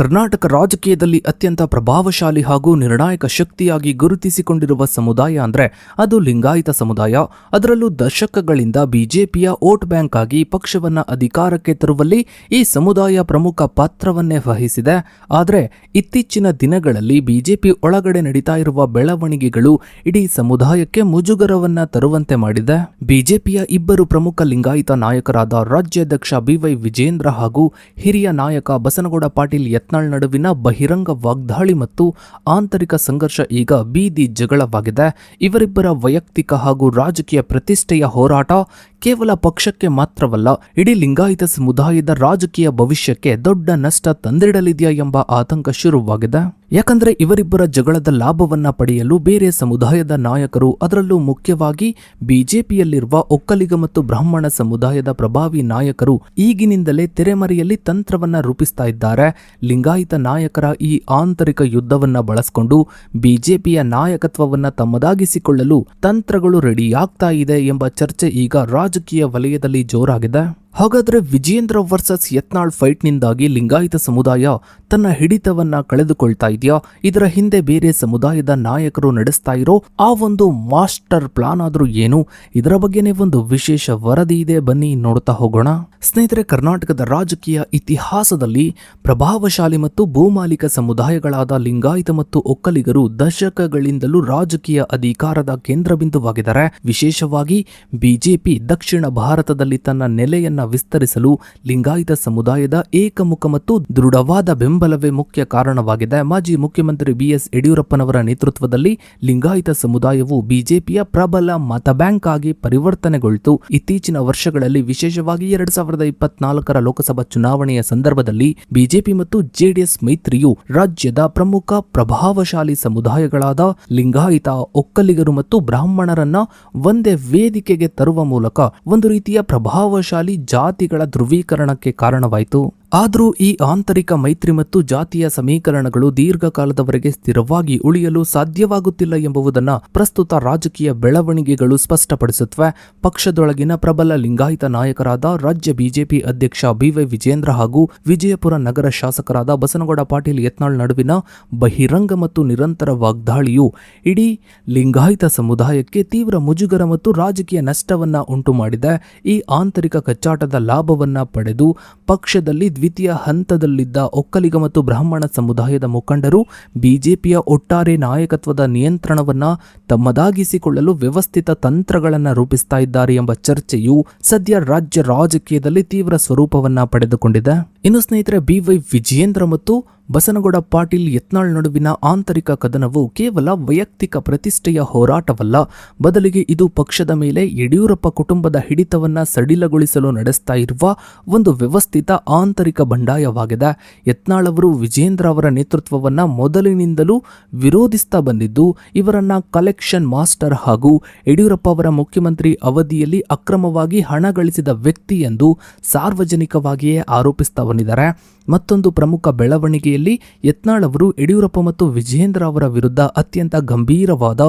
ಕರ್ನಾಟಕ ರಾಜಕೀಯದಲ್ಲಿ ಅತ್ಯಂತ ಪ್ರಭಾವಶಾಲಿ ಹಾಗೂ ನಿರ್ಣಾಯಕ ಶಕ್ತಿಯಾಗಿ ಗುರುತಿಸಿಕೊಂಡಿರುವ ಸಮುದಾಯ ಅಂದ್ರೆ ಅದು ಲಿಂಗಾಯತ ಸಮುದಾಯ. ಅದರಲ್ಲೂ ದಶಕಗಳಿಂದ ಬಿಜೆಪಿಯ ವೋಟ್ ಬ್ಯಾಂಕ್ ಆಗಿ ಪಕ್ಷವನ್ನ ಅಧಿಕಾರಕ್ಕೆ ತರುವಲ್ಲಿ ಈ ಸಮುದಾಯ ಪ್ರಮುಖ ಪಾತ್ರವನ್ನೇ ವಹಿಸಿದೆ. ಆದರೆ ಇತ್ತೀಚಿನ ದಿನಗಳಲ್ಲಿ ಬಿಜೆಪಿ ಒಳಗಡೆ ನಡೀತಾ ಇರುವ ಬೆಳವಣಿಗೆಗಳು ಇಡೀ ಸಮುದಾಯಕ್ಕೆ ಮುಜುಗರವನ್ನ ತರುವಂತೆ ಮಾಡಿದೆ. ಬಿಜೆಪಿಯ ಇಬ್ಬರು ಪ್ರಮುಖ ಲಿಂಗಾಯತ ನಾಯಕರಾದ ರಾಜ್ಯಾಧ್ಯಕ್ಷ ಬಿವೈ ವಿಜೇಂದ್ರ ಹಾಗೂ ಹಿರಿಯ ನಾಯಕ ಬಸನಗೌಡ ಪಾಟೀಲ್ ಯತ್ನಾಳ್ ನಡುವಿನ ಬಹಿರಂಗ ವಾಗ್ದಾಳಿ ಮತ್ತು ಆಂತರಿಕ ಸಂಘರ್ಷ ಈಗ ಬೀದಿ ಜಗಳವಾಗಿದೆ. ಇವರಿಬ್ಬರ ವೈಯಕ್ತಿಕ ಹಾಗೂ ರಾಜಕೀಯ ಪ್ರತಿಷ್ಠೆಯ ಹೋರಾಟ ಕೇವಲ ಪಕ್ಷಕ್ಕೆ ಮಾತ್ರವಲ್ಲ, ಇಡೀ ಲಿಂಗಾಯತ ಸಮುದಾಯದ ರಾಜಕೀಯ ಭವಿಷ್ಯಕ್ಕೆ ದೊಡ್ಡ ನಷ್ಟ ತಂದಿಡಲಿದೆಯಾ ಎಂಬ ಆತಂಕ ಶುರುವಾಗಿದೆ. ಯಾಕಂದ್ರೆ ಇವರಿಬ್ಬರ ಜಗಳದ ಲಾಭವನ್ನ ಪಡೆಯಲು ಬೇರೆ ಸಮುದಾಯದ ನಾಯಕರು, ಅದರಲ್ಲೂ ಮುಖ್ಯವಾಗಿ ಬಿಜೆಪಿಯಲ್ಲಿರುವ ಒಕ್ಕಲಿಗ ಮತ್ತು ಬ್ರಾಹ್ಮಣ ಸಮುದಾಯದ ಪ್ರಭಾವಿ ನಾಯಕರು ಈಗಿನಿಂದಲೇ ತೆರೆಮರೆಯಲ್ಲಿ ತಂತ್ರವನ್ನ ರೂಪಿಸ್ತಾ ಇದ್ದಾರೆ. ಲಿಂಗಾಯತ ನಾಯಕರ ಈ ಆಂತರಿಕ ಯುದ್ಧವನ್ನ ಬಳಸಿಕೊಂಡು ಬಿಜೆಪಿಯ ನಾಯಕತ್ವವನ್ನ ತಮ್ಮದಾಗಿಸಿಕೊಳ್ಳಲು ತಂತ್ರಗಳು ರೆಡಿಯಾಗ್ತಾ ಇದೆ ಎಂಬ ಚರ್ಚೆ ಈಗ ರಾಜಕೀಯ ವಲಯದಲ್ಲಿ ಜೋರಾಗಿದೆ. ಹಾಗಾದ್ರೆ ವಿಜೇಂದ್ರ ವರ್ಸಸ್ ಯತ್ನಾಳ್ ಫೈಟ್ನಿಂದಾಗಿ ಲಿಂಗಾಯತ ಸಮುದಾಯ ತನ್ನ ಹಿಡಿತವನ್ನ ಕಳೆದುಕೊಳ್ತಾ ಇದೆಯಾ? ಇದರ ಹಿಂದೆ ಬೇರೆ ಸಮುದಾಯದ ನಾಯಕರು ನಡೆಸ್ತಾ ಇರೋ ಆ ಒಂದು ಮಾಸ್ಟರ್ ಪ್ಲಾನ್ ಆದ್ರೂ ಏನು? ಇದರ ಬಗ್ಗೆನೇ ಒಂದು ವಿಶೇಷ ವರದಿ ಇದೆ, ಬನ್ನಿ ನೋಡ್ತಾ ಹೋಗೋಣ. ಸ್ನೇಹಿತರೆ, ಕರ್ನಾಟಕದ ರಾಜಕೀಯ ಇತಿಹಾಸದಲ್ಲಿ ಪ್ರಭಾವಶಾಲಿ ಮತ್ತು ಭೂಮಾಲಿಕ ಸಮುದಾಯಗಳಾದ ಲಿಂಗಾಯತ ಮತ್ತು ಒಕ್ಕಲಿಗರು ದಶಕಗಳಿಂದಲೂ ರಾಜಕೀಯ ಅಧಿಕಾರದ ಕೇಂದ್ರಬಿಂದುವಾಗಿದ್ದಾರೆ. ವಿಶೇಷವಾಗಿ ಬಿಜೆಪಿ ದಕ್ಷಿಣ ಭಾರತದಲ್ಲಿ ತನ್ನ ನೆಲೆಯನ್ನ ವಿಸ್ತರಿಸಲು ಲಿಂಗಾಯತ ಸಮುದಾಯದ ಏಕಮುಖ ಮತ್ತು ದೃಢವಾದ ಬೆಂಬಲವೇ ಮುಖ್ಯ ಕಾರಣವಾಗಿದೆ. ಮಾಜಿ ಮುಖ್ಯಮಂತ್ರಿ ಬಿಎಸ್ ಯಡಿಯೂರಪ್ಪನವರ ನೇತೃತ್ವದಲ್ಲಿ ಲಿಂಗಾಯತ ಸಮುದಾಯವು ಬಿಜೆಪಿಯ ಪ್ರಬಲ ಮತ ಬ್ಯಾಂಕ್ ಆಗಿ ಪರಿವರ್ತನೆಗೊಳ್ತು. ಇತ್ತೀಚಿನ ವರ್ಷಗಳಲ್ಲಿ, ವಿಶೇಷವಾಗಿ 2024ರ ಲೋಕಸಭಾ ಚುನಾವಣೆಯ ಸಂದರ್ಭದಲ್ಲಿ ಬಿಜೆಪಿ ಮತ್ತು ಜೆಡಿಎಸ್ ಮೈತ್ರಿಯು ರಾಜ್ಯದ ಪ್ರಮುಖ ಪ್ರಭಾವಶಾಲಿ ಸಮುದಾಯಗಳಾದ ಲಿಂಗಾಯತ, ಒಕ್ಕಲಿಗರು ಮತ್ತು ಬ್ರಾಹ್ಮಣರನ್ನ ಒಂದೇ ವೇದಿಕೆಗೆ ತರುವ ಮೂಲಕ ಒಂದು ರೀತಿಯ ಪ್ರಭಾವಶಾಲಿ ಜಾತಿಗಳ ಧ್ರುವೀಕರಣಕ್ಕೆ ಕಾರಣವಾಯಿತು. ಆದರೂ ಈ ಆಂತರಿಕ ಮೈತ್ರಿ ಮತ್ತು ಜಾತಿಯ ಸಮೀಕರಣಗಳು ದೀರ್ಘಕಾಲದವರೆಗೆ ಸ್ಥಿರವಾಗಿ ಉಳಿಯಲು ಸಾಧ್ಯವಾಗುತ್ತಿಲ್ಲ ಎಂಬುದನ್ನು ಪ್ರಸ್ತುತ ರಾಜಕೀಯ ಬೆಳವಣಿಗೆಗಳು ಸ್ಪಷ್ಟಪಡಿಸುತ್ತವೆ. ಪಕ್ಷದೊಳಗಿನ ಪ್ರಬಲ ಲಿಂಗಾಯತ ನಾಯಕರಾದ ರಾಜ್ಯ ಬಿಜೆಪಿ ಅಧ್ಯಕ್ಷ ಬಿವೈ ವಿಜೇಂದ್ರ ಹಾಗೂ ವಿಜಯಪುರ ನಗರ ಶಾಸಕರಾದ ಬಸನಗೌಡ ಪಾಟೀಲ್ ಯತ್ನಾಳ್ ನಡುವಿನ ಬಹಿರಂಗ ಮತ್ತು ನಿರಂತರ ವಾಗ್ದಾಳಿಯು ಇಡೀ ಲಿಂಗಾಯತ ಸಮುದಾಯಕ್ಕೆ ತೀವ್ರ ಮುಜುಗರ ಮತ್ತು ರಾಜಕೀಯ ನಷ್ಟವನ್ನ ಉಂಟು ಮಾಡಿದೆ. ಈ ಆಂತರಿಕ ಕಚ್ಚಾಟದ ಲಾಭವನ್ನ ಪಡೆದು ಪಕ್ಷದಲ್ಲಿ ದ್ವಿತೀಯ ಹಂತದಲ್ಲಿದ್ದ ಒಕ್ಕಲಿಗ ಮತ್ತು ಬ್ರಾಹ್ಮಣ ಸಮುದಾಯದ ಮುಖಂಡರು ಬಿಜೆಪಿಯ ಒಟ್ಟಾರೆ ನಾಯಕತ್ವದ ನಿಯಂತ್ರಣವನ್ನ ತಮ್ಮದಾಗಿಸಿಕೊಳ್ಳಲು ವ್ಯವಸ್ಥಿತ ತಂತ್ರಗಳನ್ನು ರೂಪಿಸ್ತಾ ಇದ್ದಾರೆ ಎಂಬ ಚರ್ಚೆಯು ಸದ್ಯ ರಾಜ್ಯ ರಾಜಕೀಯದಲ್ಲಿ ತೀವ್ರ ಸ್ವರೂಪವನ್ನ ಪಡೆದುಕೊಂಡಿದೆ. ಇನ್ನು ಸ್ನೇಹಿತರೆ, ಬಿವೈ ವಿಜೇಂದ್ರ ಮತ್ತು ಬಸನಗೌಡ ಪಾಟೀಲ್ ಯತ್ನಾಳ್ ನಡುವಿನ ಆಂತರಿಕ ಕದನವು ಕೇವಲ ವೈಯಕ್ತಿಕ ಪ್ರತಿಷ್ಠೆಯ ಹೋರಾಟವಲ್ಲ, ಬದಲಿಗೆ ಇದು ಪಕ್ಷದ ಮೇಲೆ ಯಡಿಯೂರಪ್ಪ ಕುಟುಂಬದ ಹಿಡಿತವನ್ನ ಸಡಿಲಗೊಳಿಸಲು ನಡೆಸ್ತಾ ಇರುವ ಒಂದು ವ್ಯವಸ್ಥಿತ ಆಂತರಿಕ ಬಂಡಾಯವಾಗಿದೆ. ಯತ್ನಾಳ್ ಅವರು ವಿಜೇಂದ್ರ ಅವರ ನೇತೃತ್ವವನ್ನ ಮೊದಲಿನಿಂದಲೂ ವಿರೋಧಿಸ್ತಾ ಬಂದಿದ್ದು, ಇವರನ್ನ ಕಲೆಕ್ಷನ್ ಮಾಸ್ಟರ್ ಹಾಗೂ ಯಡಿಯೂರಪ್ಪ ಅವರ ಮುಖ್ಯಮಂತ್ರಿ ಅವಧಿಯಲ್ಲಿ ಅಕ್ರಮವಾಗಿ ಹಣ ಗಳಿಸಿದ ವ್ಯಕ್ತಿ ಎಂದು ಸಾರ್ವಜನಿಕವಾಗಿಯೇ ಆರೋಪಿಸ್ತಾ ಬಂದಿದ್ದಾರೆ. ಮತ್ತೊಂದು ಪ್ರಮುಖ ಬೆಳವಣಿಗೆಯಲ್ಲಿ ಯತ್ನಾಳ್ ಅವರು ಯಡಿಯೂರಪ್ಪ ಮತ್ತು ವಿಜೇಂದ್ರ ಅವರ ವಿರುದ್ಧ ಅತ್ಯಂತ ಗಂಭೀರವಾದ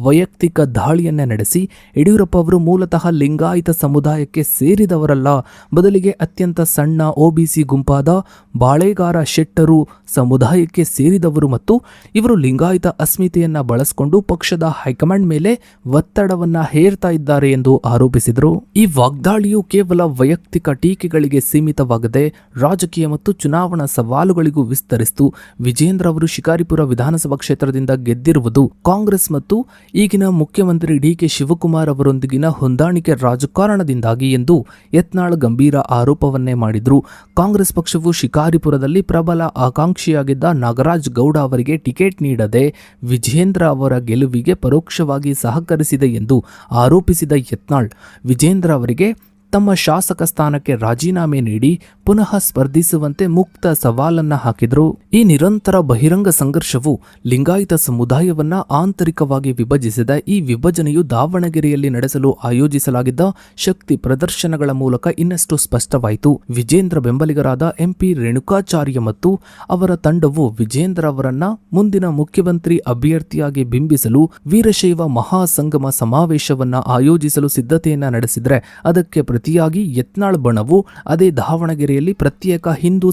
ವೈಯಕ್ತಿಕ ದಾಳಿಯನ್ನೇ ನಡೆಸಿ, ಯಡಿಯೂರಪ್ಪ ಅವರು ಮೂಲತಃ ಲಿಂಗಾಯತ ಸಮುದಾಯಕ್ಕೆ ಸೇರಿದವರಲ್ಲ, ಬದಲಿಗೆ ಅತ್ಯಂತ ಸಣ್ಣ ಒಬಿಸಿ ಗುಂಪಾದ ಬಾಳೆಗಾರ ಶೆಟ್ಟರು ಸಮುದಾಯಕ್ಕೆ ಸೇರಿದವರು ಮತ್ತು ಇವರು ಲಿಂಗಾಯತ ಅಸ್ಮಿತೆಯನ್ನ ಬಳಸಿಕೊಂಡು ಪಕ್ಷದ ಹೈಕಮಾಂಡ್ ಮೇಲೆ ಒತ್ತಡವನ್ನ ಹೇರ್ತಾ ಇದ್ದಾರೆ ಎಂದು ಆರೋಪಿಸಿದರು. ಈ ವಾಗ್ದಾಳಿಯು ಕೇವಲ ವೈಯಕ್ತಿಕ ಟೀಕೆಗಳಿಗೆ ಸೀಮಿತವಾಗದೆ ರಾಜಕೀಯ ಮತ್ತು ಚುನಾವಣಾ ಸವಾಲುಗಳಿಗೂ ವಿಸ್ತರಿಸಿತು. ವಿಜೇಂದ್ರ ಅವರು ಶಿಕಾರಿಪುರ ವಿಧಾನಸಭಾ ಕ್ಷೇತ್ರದಿಂದ ಗೆದ್ದಿರುವುದು ಕಾಂಗ್ರೆಸ್ ಮತ್ತು ಈಗಿನ ಮುಖ್ಯಮಂತ್ರಿ ಡಿಕೆ ಶಿವಕುಮಾರ್ ಅವರೊಂದಿಗಿನ ಹೊಂದಾಣಿಕೆ ರಾಜಕಾರಣದಿಂದಾಗಿ ಎಂದು ಯತ್ನಾಳ್ ಗಂಭೀರ ಆರೋಪವನ್ನೇ ಮಾಡಿದ್ರು. ಕಾಂಗ್ರೆಸ್ ಪಕ್ಷವು ಶಿಕಾರಿಪುರದಲ್ಲಿ ಪ್ರಬಲ ಆಕಾಂಕ್ಷಿಯಾಗಿದ್ದ ನಾಗರಾಜ್ ಗೌಡ ಅವರಿಗೆ ಟಿಕೆಟ್ ನೀಡದೆ ವಿಜೇಂದ್ರ ಅವರ ಗೆಲುವಿಗೆ ಪರೋಕ್ಷವಾಗಿ ಸಹಕರಿಸಿದೆ ಎಂದು ಆರೋಪಿಸಿದ ಯತ್ನಾಳ್ ವಿಜೇಂದ್ರ ಅವರಿಗೆ ತಮ್ಮ ಶಾಸಕ ಸ್ಥಾನಕ್ಕೆ ರಾಜೀನಾಮೆ ನೀಡಿ ಪುನಃ ಸ್ಪರ್ಧಿಸುವಂತೆ ಮುಕ್ತ ಸವಾಲನ್ನ ಹಾಕಿದ್ರು. ಈ ನಿರಂತರ ಬಹಿರಂಗ ಸಂಘರ್ಷವು ಲಿಂಗಾಯತ ಸಮುದಾಯವನ್ನ ಆಂತರಿಕವಾಗಿ ವಿಭಜಿಸಿದ. ಈ ವಿಭಜನೆಯು ದಾವಣಗೆರೆಯಲ್ಲಿ ನಡೆಸಲು ಆಯೋಜಿಸಲಾಗಿದ್ದ ಶಕ್ತಿ ಪ್ರದರ್ಶನಗಳ ಮೂಲಕ ಇನ್ನಷ್ಟು ಸ್ಪಷ್ಟವಾಯಿತು. ವಿಜೇಂದ್ರ ಬೆಂಬಲಿಗರಾದ ಎಂಪಿ ರೇಣುಕಾಚಾರ್ಯ ಮತ್ತು ಅವರ ತಂಡವು ವಿಜೇಂದ್ರ ಅವರನ್ನ ಮುಂದಿನ ಮುಖ್ಯಮಂತ್ರಿ ಅಭ್ಯರ್ಥಿಯಾಗಿ ಬಿಂಬಿಸಲು ವೀರಶೈವ ಮಹಾಸಂಗಮ ಸಮಾವೇಶವನ್ನ ಆಯೋಜಿಸಲು ಸಿದ್ಧತೆಯನ್ನ ನಡೆಸಿದ್ರೆ, ಅದಕ್ಕೆ ಪ್ರತಿಯಾಗಿ ಯತ್ನಾಳ್ ಬಣವು ಅದೇ ದಾವಣಗೆರೆಯಲ್ಲಿ ಪ್ರತ್ಯೇಕ ಹಿಂದೂ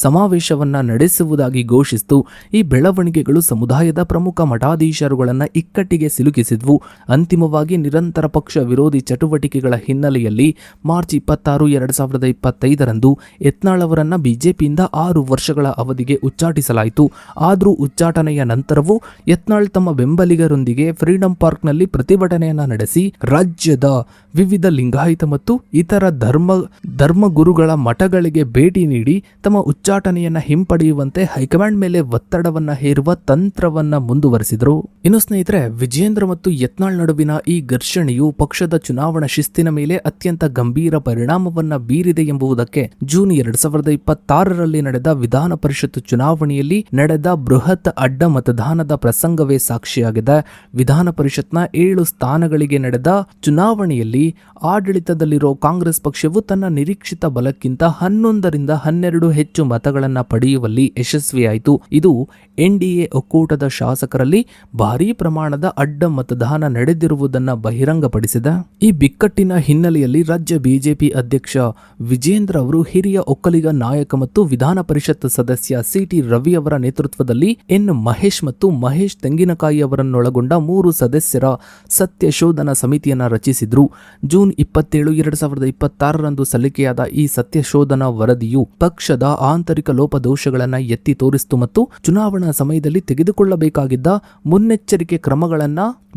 ಸಮಾವೇಶವನ್ನ ನಡೆಸುವುದಾಗಿ ಘೋಷಿಸಿತು. ಈ ಬೆಳವಣಿಗೆಗಳು ಸಮುದಾಯದ ಪ್ರಮುಖ ಮಠಾಧೀಶರುಗಳನ್ನು ಇಕ್ಕಟ್ಟಿಗೆ ಸಿಲುಕಿಸಿದ್ವು. ಅಂತಿಮವಾಗಿ ನಿರಂತರ ಪಕ್ಷ ವಿರೋಧಿ ಚಟುವಟಿಕೆಗಳ ಹಿನ್ನೆಲೆಯಲ್ಲಿ ಮಾರ್ಚ್ 26, 2025ರಂದು ಯತ್ನಾಳ್ ಅವರನ್ನ ಬಿಜೆಪಿಯಿಂದ 6 ವರ್ಷಗಳ ಅವಧಿಗೆ ಉಚ್ಚಾಟಿಸಲಾಯಿತು. ಆದರೂ ಉಚ್ಚಾಟನೆಯ ನಂತರವೂ ಯತ್ನಾಳ್ ತಮ್ಮ ಬೆಂಬಲಿಗರೊಂದಿಗೆ ಫ್ರೀಡಂ ಪಾರ್ಕ್ನಲ್ಲಿ ಪ್ರತಿಭಟನೆಯನ್ನ ನಡೆಸಿ ರಾಜ್ಯದ ವಿವಿಧ ಲಿಂಗಾಯತ ಮತ್ತು ಇತರ ಧರ್ಮಗುರುಗಳ ಮಠಗಳಿಗೆ ಭೇಟಿ ನೀಡಿ ತಮ್ಮ ಉಚ್ಚಾಟನೆಯನ್ನ ಹಿಂಪಡೆಯುವಂತೆ ಹೈಕಮಾಂಡ್ ಮೇಲೆ ಒತ್ತಡವನ್ನ ಹೇರುವ ತಂತ್ರವನ್ನ ಮುಂದುವರೆಸಿದರು. ಇನ್ನು ಸ್ನೇಹಿತರೆ, ವಿಜೇಂದ್ರ ಮತ್ತು ಯತ್ನಾಳ್ ನಡುವಿನ ಈ ಘರ್ಷಣೆಯು ಪಕ್ಷದ ಚುನಾವಣಾ ಶಿಸ್ತಿನ ಮೇಲೆ ಅತ್ಯಂತ ಗಂಭೀರ ಪರಿಣಾಮವನ್ನ ಬೀರಿದೆ ಎಂಬುದಕ್ಕೆ ಜೂನ್ 2026ರಲ್ಲಿ ನಡೆದ ವಿಧಾನ ಪರಿಷತ್ ಚುನಾವಣೆಯಲ್ಲಿ ನಡೆದ ಬೃಹತ್ ಅಡ್ಡ ಮತದಾನದ ಪ್ರಸಂಗವೇ ಸಾಕ್ಷಿಯಾಗಿದೆ. ವಿಧಾನ ಪರಿಷತ್ನ 7 ಸ್ಥಾನಗಳಿಗೆ ನಡೆದ ಚುನಾವಣೆಯಲ್ಲಿ ಆಡಳಿತದಲ್ಲಿರೋ ಕಾಂಗ್ರೆಸ್ ಪಕ್ಷವು ತನ್ನ ನಿರೀಕ್ಷಿತ ಬಲಕ್ಕಿಂತ 11ರಿಂದ 12 ಹೆಚ್ಚು ಮತಗಳನ್ನು ಪಡೆಯುವಲ್ಲಿ ಯಶಸ್ವಿಯಾಯಿತು. ಇದು ಎನ್ಡಿಎ ಒಕ್ಕೂಟದ ಶಾಸಕರಲ್ಲಿ ಭಾರೀ ಪ್ರಮಾಣದ ಅಡ್ಡ ಮತದಾನ ನಡೆದಿರುವುದನ್ನು ಬಹಿರಂಗಪಡಿಸಿದೆ. ಈ ಬಿಕ್ಕಟ್ಟಿನ ಹಿನ್ನೆಲೆಯಲ್ಲಿ ರಾಜ್ಯ ಬಿಜೆಪಿ ಅಧ್ಯಕ್ಷ ವಿಜೇಂದ್ರ ಅವರು ಹಿರಿಯ ಒಕ್ಕಲಿಗ ನಾಯಕ ಮತ್ತು ವಿಧಾನ ಪರಿಷತ್ ಸದಸ್ಯ ಸಿ.ಟಿ. ರವಿ ಅವರ ನೇತೃತ್ವದಲ್ಲಿ ಎನ್. ಮಹೇಶ್ ಮತ್ತು ಮಹೇಶ್ ತೆಂಗಿನಕಾಯಿ ಅವರನ್ನೊಳಗೊಂಡ 3 ಸದಸ್ಯರ ಸತ್ಯ ಶೋಧನಾ ಸಮಿತಿಯನ್ನು ರಚಿಸಿದ್ರು. ಜೂನ್ 27, 2026ರಂದು ಸಲ್ಲಿಕೆಯಾದ ಈ ಸತ್ಯಶೋಧನಾ ವರದಿಯು ಪಕ್ಷದ ಆಂತರಿಕ ಲೋಪದೋಷಗಳನ್ನು ಎತ್ತಿ ತೋರಿಸಿತು ಮತ್ತು ಚುನಾವಣಾ ಸಮಯದಲ್ಲಿ ತೆಗೆದುಕೊಳ್ಳಬೇಕಾಗಿದ್ದ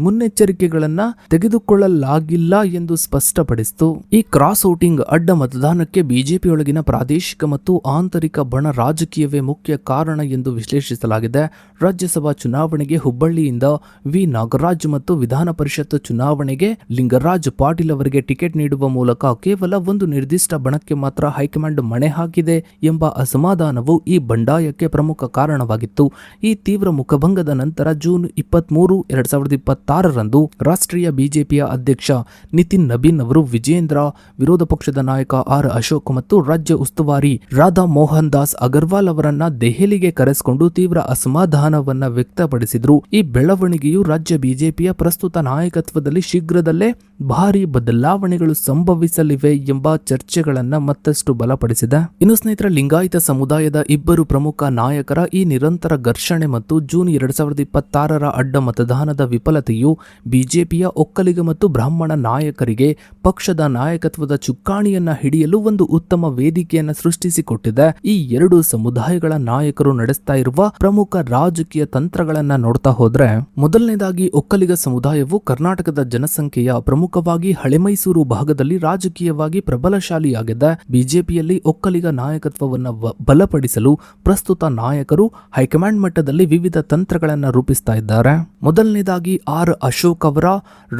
ಮುನ್ನೆಚ್ಚರಿಕೆಗಳನ್ನ ತೆಗೆದುಕೊಳ್ಳಲಾಗಿಲ್ಲ ಎಂದು ಸ್ಪಷ್ಟಪಡಿಸಿತು. ಈ ಕ್ರಾಸ್ ವೋಟಿಂಗ್ ಅಡ್ಡ ಮತದಾನಕ್ಕೆ ಬಿಜೆಪಿಯೊಳಗಿನ ಪ್ರಾದೇಶಿಕ ಮತ್ತು ಆಂತರಿಕ ಬಣ ರಾಜಕೀಯವೇ ಮುಖ್ಯ ಕಾರಣ ಎಂದು ವಿಶ್ಲೇಷಿಸಲಾಗಿದೆ. ರಾಜ್ಯಸಭಾ ಚುನಾವಣೆಗೆ ಹುಬ್ಬಳ್ಳಿಯಿಂದ ವಿ. ನಾಗರಾಜ್ ಮತ್ತು ವಿಧಾನ ಪರಿಷತ್ ಚುನಾವಣೆಗೆ ಲಿಂಗರಾಜ್ ಪಾಟೀಲ್ ಅವರಿಗೆ ಟಿಕೆಟ್ ನೀಡುವ ಮೂಲಕ ಕೇವಲ ಒಂದು ನಿರ್ದಿಷ್ಟ ಬಣಕ್ಕೆ ಮಾತ್ರ ಹೈಕಮಾಂಡ್ ಮಣೆ ಹಾಕಿದೆ ಎಂಬ ಅಸಮಾಧಾನವು ಈ ಬಂಡಾಯಕ್ಕೆ ಪ್ರಮುಖ ಕಾರಣವಾಗಿತ್ತು. ಈ ತೀವ್ರ ಮುಖಭಂಗದ ನಂತರ ಜೂನ್ 23, 2026ರಂದು ರಾಷ್ಟ್ರೀಯ ಬಿಜೆಪಿಯ ಅಧ್ಯಕ್ಷ ನಿತಿನ್ ನಬೀನ್ ಅವರು ವಿಜೇಂದ್ರ, ವಿರೋಧ ಪಕ್ಷದ ನಾಯಕ ಆರ್. ಅಶೋಕ್ ಮತ್ತು ರಾಜ್ಯ ಉಸ್ತುವಾರಿ ರಾಧಾ ಮೋಹನ್ ದಾಸ್ ಅಗರ್ವಾಲ್ ಅವರನ್ನ ದೆಹಲಿಗೆ ಕರೆಸಿಕೊಂಡು ತೀವ್ರ ಅಸಮಾಧಾನವನ್ನ ವ್ಯಕ್ತಪಡಿಸಿದ್ರು. ಈ ಬೆಳವಣಿಗೆಯು ರಾಜ್ಯ ಬಿಜೆಪಿಯ ಪ್ರಸ್ತುತ ನಾಯಕತ್ವದಲ್ಲಿ ಶೀಘ್ರದಲ್ಲೇ ಭಾರಿ ಬದಲಾವಣೆಗಳು ಸಂಭವಿಸಲಿವೆ ಎಂಬ ಚರ್ಚೆಗಳನ್ನ ಮತ್ತಷ್ಟು ಬಲಪಡಿಸಿದೆ. ಇನ್ನು ಸ್ನೇಹಿತರ, ಲಿಂಗಾಯತ ಸಮುದಾಯದ 2 ಪ್ರಮುಖ ನಾಯಕರ ಈ ನಿರಂತರ ಘರ್ಷಣೆ ಮತ್ತು ಜೂನ್ 2026ರ ಅಡ್ಡ ಮತದಾನದ ವಿಫಲತೆಯು ಬಿಜೆಪಿಯ ಒಕ್ಕಲಿಗ ಮತ್ತು ಬ್ರಾಹ್ಮಣ ನಾಯಕರಿಗೆ ಪಕ್ಷದ ನಾಯಕತ್ವದ ಚುಕ್ಕಾಣಿಯನ್ನ ಹಿಡಿಯಲು ಒಂದು ಉತ್ತಮ ವೇದಿಕೆಯನ್ನು ಸೃಷ್ಟಿಸಿಕೊಟ್ಟಿದೆ. ಈ 2 ಸಮುದಾಯಗಳ ನಾಯಕರು ನಡೆಸ್ತಾ ಇರುವ ಪ್ರಮುಖ ರಾಜಕೀಯ ತಂತ್ರಗಳನ್ನ ನೋಡ್ತಾ ಹೋದ್ರೆ, ಮೊದಲನೇದಾಗಿ ಒಕ್ಕಲಿಗ ಸಮುದಾಯವು ಕರ್ನಾಟಕದ ಜನಸಂಖ್ಯೆಯ ಪ್ರಮುಖವಾಗಿ ಹಳೆಮೈಸೂರು ಭಾಗದಲ್ಲಿ ರಾಜಕೀಯವಾಗಿ ಪ್ರಬಲಶಾಲಿಯಾಗಿದೆ. ಬಿಜೆಪಿಯಲ್ಲಿ ಒಕ್ಕಲಿಗ ನಾಯಕತ್ವವನ್ನು ಬಲಪಡಿಸಲು ಪ್ರಸ್ತುತ ನಾಯಕರು ಹೈಕಮಾಂಡ್ ಮಟ್ಟದಲ್ಲಿ ವಿವಿಧ ತಂತ್ರಗಳನ್ನು ರೂಪಿಸ್ತಾ ಇದ್ದಾರೆ. ಮೊದಲನೇದಾಗಿ ಆರ್. ಅಶೋಕ್ ಅವರ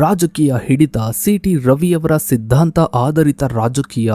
ರಾಜಕೀಯ ಹಿಡಿತ, ಸಿ.ಟಿ. ರವಿಯವರ ಸಿದ್ಧಾಂತ ಆಧಾರಿತ ರಾಜಕೀಯ,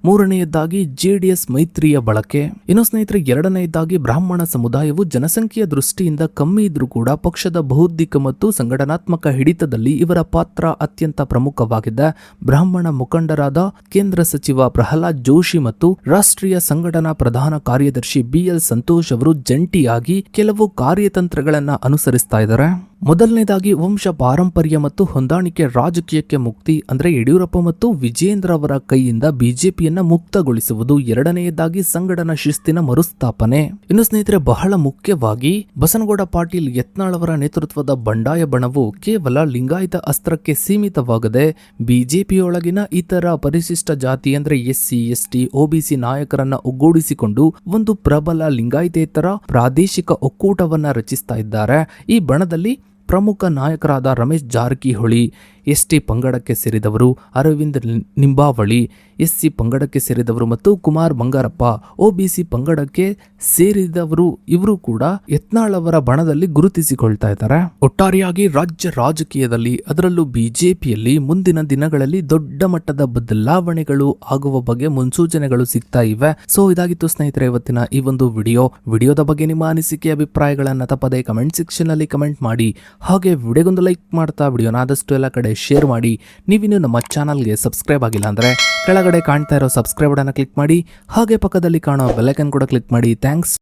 ಮೂರನೆಯದಾಗಿ ಜೆಡಿಎಸ್ ಮೈತ್ರಿಯ ಬಳಕೆ. ಇನ್ನು ಸ್ನೇಹಿತರೆ, ಎರಡನೆಯದಾಗಿ ಬ್ರಾಹ್ಮಣ ಸಮುದಾಯವು ಜನಸಂಖ್ಯೆಯ ದೃಷ್ಟಿಯಿಂದ ಕಮ್ಮಿ ಇದ್ರೂ ಕೂಡ ಪಕ್ಷದ ಬೌದ್ಧಿಕ ಮತ್ತು ಸಂಘಟನಾತ್ಮಕ ಹಿಡಿತದಲ್ಲಿ ಇವರ ಪಾತ್ರ ಅತ್ಯಂತ ಪ್ರಮುಖವಾಗಿದೆ. ಬ್ರಾಹ್ಮಣ ಮುಖಂಡರಾದ ಕೇಂದ್ರ ಸಚಿವ ಪ್ರಹ್ಲಾದ್ ಜೋಶಿ ಮತ್ತು ರಾಷ್ಟ್ರೀಯ ಸಂಘಟನಾ ಪ್ರಧಾನ ಕಾರ್ಯದರ್ಶಿ ಬಿ.ಎಲ್. ಸಂತೋಷ್ ಅವರು ಜಂಟಿಯಾಗಿ ಕೆಲವು ಕಾರ್ಯತಂತ್ರಗಳನ್ನು ಅನುಸರಿಸ್ತಾ ಇದ್ದಾರೆ. ಮೊದಲನೇದಾಗಿ ವಂಶ ಪಾರಂಪರ್ಯ ಮತ್ತು ಹೊಂದಾಣಿಕೆ ರಾಜಕೀಯಕ್ಕೆ ಮುಕ್ತಿ, ಅಂದ್ರೆ ಯಡಿಯೂರಪ್ಪ ಮತ್ತು ವಿಜೇಂದ್ರ ಅವರ ಕೈಯಿಂದ ಬಿಜೆಪಿಯನ್ನ ಮುಕ್ತಗೊಳಿಸುವುದು. ಎರಡನೆಯದಾಗಿ ಸಂಘಟನಾ ಶಿಸ್ತಿನ ಮರುಸ್ಥಾಪನೆ. ಇನ್ನು ಸ್ನೇಹಿತರೆ, ಬಹಳ ಮುಖ್ಯವಾಗಿ ಬಸನಗೌಡ ಪಾಟೀಲ್ ಯತ್ನಾಳ್ ಅವರ ನೇತೃತ್ವದ ಬಂಡಾಯ ಬಣವು ಕೇವಲ ಲಿಂಗಾಯತ ಅಸ್ತ್ರಕ್ಕೆ ಸೀಮಿತವಾಗದೆ ಬಿಜೆಪಿಯೊಳಗಿನ ಇತರ ಪರಿಶಿಷ್ಟ ಜಾತಿ ಅಂದ್ರೆ ಎಸ್ಸಿ, ಎಸ್ಟಿ, ಒಬಿಸಿ ನಾಯಕರನ್ನ ಒಗ್ಗೂಡಿಸಿಕೊಂಡು ಒಂದು ಪ್ರಬಲ ಲಿಂಗಾಯತೇತರ ಪ್ರಾದೇಶಿಕ ಒಕ್ಕೂಟವನ್ನ ರಚಿಸ್ತಾ ಇದ್ದಾರೆ. ಈ ಬಣದಲ್ಲಿ ಪ್ರಮುಖ ನಾಯಕರಾದ ರಮೇಶ್ ಜಾರಕಿಹೊಳಿ ಎಸ್ಟಿ ಪಂಗಡಕ್ಕೆ ಸೇರಿದವರು, ಅರವಿಂದ್ ನಿಂಬಾವಳಿ ಎಸ್ಸಿ ಪಂಗಡಕ್ಕೆ ಸೇರಿದವರು ಮತ್ತು ಕುಮಾರ್ ಬಂಗಾರಪ್ಪ ಒಬಿಸಿ ಪಂಗಡಕ್ಕೆ ಸೇರಿದವರು, ಇವರು ಕೂಡ ಯತ್ನಾಳ್ ಅವರ ಬಣದಲ್ಲಿ ಗುರುತಿಸಿಕೊಳ್ತಾ ಇದ್ದಾರೆ. ಒಟ್ಟಾರೆಯಾಗಿ ರಾಜ್ಯ ರಾಜಕೀಯದಲ್ಲಿ, ಅದರಲ್ಲೂ ಬಿಜೆಪಿಯಲ್ಲಿ ಮುಂದಿನ ದಿನಗಳಲ್ಲಿ ದೊಡ್ಡ ಮಟ್ಟದ ಬದಲಾವಣೆಗಳು ಆಗುವ ಬಗ್ಗೆ ಮುನ್ಸೂಚನೆಗಳು ಸಿಗ್ತಾ ಇವೆ. ಸೊ ಇದಾಗಿತ್ತು ಸ್ನೇಹಿತರೆ ಇವತ್ತಿನ ಈ ಒಂದು ವಿಡಿಯೋದ ಬಗ್ಗೆ ನಿಮ್ಮ ಅನಿಸಿಕೆ ಅಭಿಪ್ರಾಯಗಳನ್ನ ತಪ್ಪದೆ ಕಮೆಂಟ್ ಸೆಕ್ಷನ್ ಅಲ್ಲಿ ಕಮೆಂಟ್ ಮಾಡಿ. ಹಾಗೆ ವಿಡಿಯೋಗೊಂದು ಲೈಕ್ ಮಾಡ್ತಾ ವಿಡಿಯೋನ ಆದಷ್ಟು ಎಲ್ಲ ಕಡೆ ಶೇರ್ ಮಾಡಿ. ನೀವಿನ್ನು ನಮ್ಮ ಚಾನಲ್ಗೆ ಸಬ್ಸ್ಕ್ರೈಬ್ ಆಗಿಲ್ಲ ಅಂದ್ರೆ ಕೆಳಗಡೆ ಕಾಣ್ತಾ ಇರೋ ಸಬ್ಸ್ಕ್ರೈಬ್ ಬಟನ್ ಕ್ಲಿಕ್ ಮಾಡಿ. ಹಾಗೆ ಪಕ್ಕದಲ್ಲಿ ಕಾಣೋ ಬೆಲ್ ಐಕಾನ್ ಕೂಡ ಕ್ಲಿಕ್ ಮಾಡಿ. ಥ್ಯಾಂಕ್ಸ್.